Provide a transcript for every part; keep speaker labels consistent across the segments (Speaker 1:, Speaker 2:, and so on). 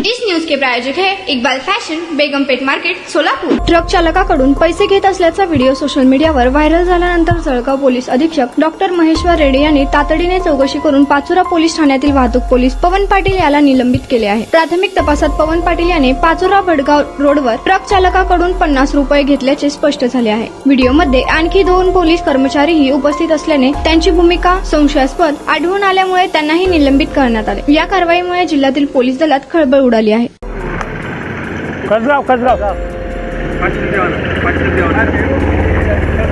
Speaker 1: जिस न्यूज के प्रायोजक है Iqbal fashion, Begumpet market, Solapur.
Speaker 2: Truck चालकाकडून पैसे घेत असल्याचा व्हिडिओ सोशल मीडियावर व्हायरल झाल्यानंतर जळगाव पोलीस अधीक्षक डॉक्टर महेश्वर रेड्डी यांनी तातडीने चौकशी करून पाचोरा पोलीस ठाण्यातील वाहतूक पोलीस पवन पाटील याला निलंबित केले आहे। प्राथमिक तपासात पवन पाटील याने पाचोरा भडगाव रोडवर ट्रक चालकाकडून 50 रुपये घेतल्याचे स्पष्ट झाले आहे। व्हिडिओमध्ये आणखी 2 पोलीस कर्मचारीही उपस्थित असल्याने त्यांची भूमिका संशयास्पद आढळून आल्यामुळे त्यांनाही निलंबित करण्यात आले। या कारवाईमुळे जिल्ह्यातील पोलीस दलात खळबळ उडाली आहे।
Speaker 3: कसगाव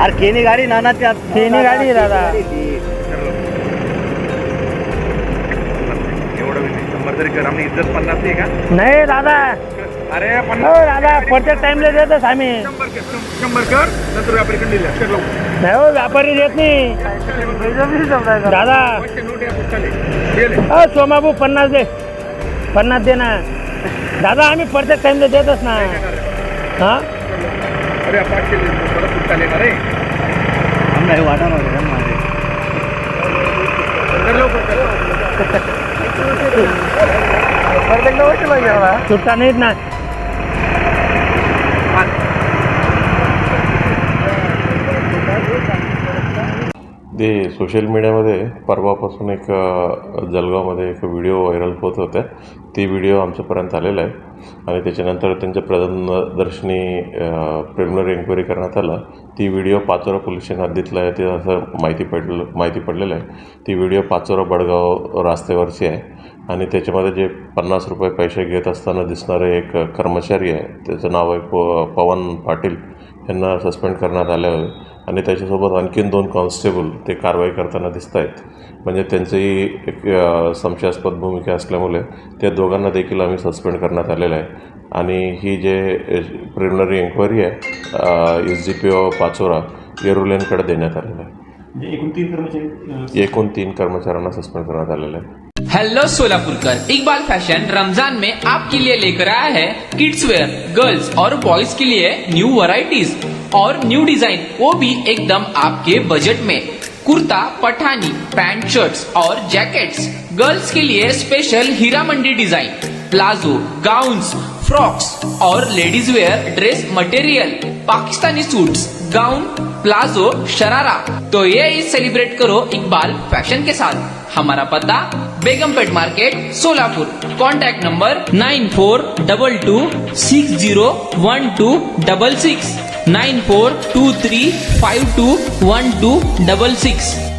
Speaker 4: अरे केनी गाडी नाना त्यात
Speaker 3: केनी गाडी दादा
Speaker 5: एवढं 100 तरी कर, आम्ही इज्जत 50 आहे का?
Speaker 3: नाही दादा,
Speaker 5: अरे
Speaker 3: हो
Speaker 5: 50
Speaker 3: दादा प्रत्येक टाइमला देतच आम्ही।
Speaker 5: 100 कर, नंतर व्यापारी कडे दिले अक्षर लावून
Speaker 3: नाही हो, व्यापारी देत नाही दादा।
Speaker 5: नोट या पुस्तकाले गेले
Speaker 3: हो सोमाबू 50 दे, 50 दे ना दादा, आम्ही प्रत्येक टाइमला देतच ना। हा
Speaker 5: अरे 500 परत पुस्तकाले ना रे,
Speaker 4: आम्हाला हे वाटणार होतं माझे
Speaker 5: कर लवकर
Speaker 3: सुट्टा नाहीत ना।
Speaker 6: ते सोशल मीडियामध्ये परवापासून एक जळगावमध्ये एक व्हिडिओ व्हायरल होत होत्या। ती व्हिडिओ आमच्यापर्यंत आलेला आहे आणि त्याच्यानंतर त्यांच्या प्रदर्शनी प्रिलिमिनरी एन्क्वायरी करण्यात आला। ती व्हिडिओ पाचोरा पोलीस स्टेशन हद्दीतला आहे ते असं माहिती पडलेलं आहे। ती व्हिडिओ पाचोरा बडगाव रस्त्यावरची आहे आणि त्याच्यामध्ये जे 50 रुपये पैसे घेत असताना दिसणारे एक कर्मचारी आहे, त्याचं नाव आहे पवन पाटील, यांना सस्पेंड करण्यात आले आहे आणि त्याच्यासोबत आणखीन 2 कॉन्स्टेबल ते कारवाई करताना दिसत आहेत। म्हणजे त्यांचीही एक संशयास्पद भूमिका असल्यामुळे त्या दोघांना देखील आम्ही सस्पेंड करण्यात आलेलं आहे आणि ही जे प्रिलिमिनरी एन्क्वायरी आहे SDPO पाचोरा येरुलेनकडे देण्यात आलेलं आहे। एकूण 3 कर्मचाऱ्यांना सस्पेंड करण्यात आलेलं आहे।
Speaker 7: हेलो सोलापुरकर, इकबाल फैशन रमजान में आपके लिए लेकर आया है किड्स वेयर, गर्ल्स और बॉयज के लिए न्यू वैरायटीज और न्यू डिजाइन, वो भी एकदम आपके बजट में। कुर्ता, पठानी, पैंट, शर्ट्स और जैकेट्स, गर्ल्स के लिए special Heera Mandi design, palazzo, gowns, frocks और ladies wear dress material, Pakistani suits, gown, palazzo, sharara. तो ये ईद सेलिब्रेट करो इकबाल फैशन के साथ। हमारा पता Begumpet market, Solapur. Contact number 9422601266, 9423521266।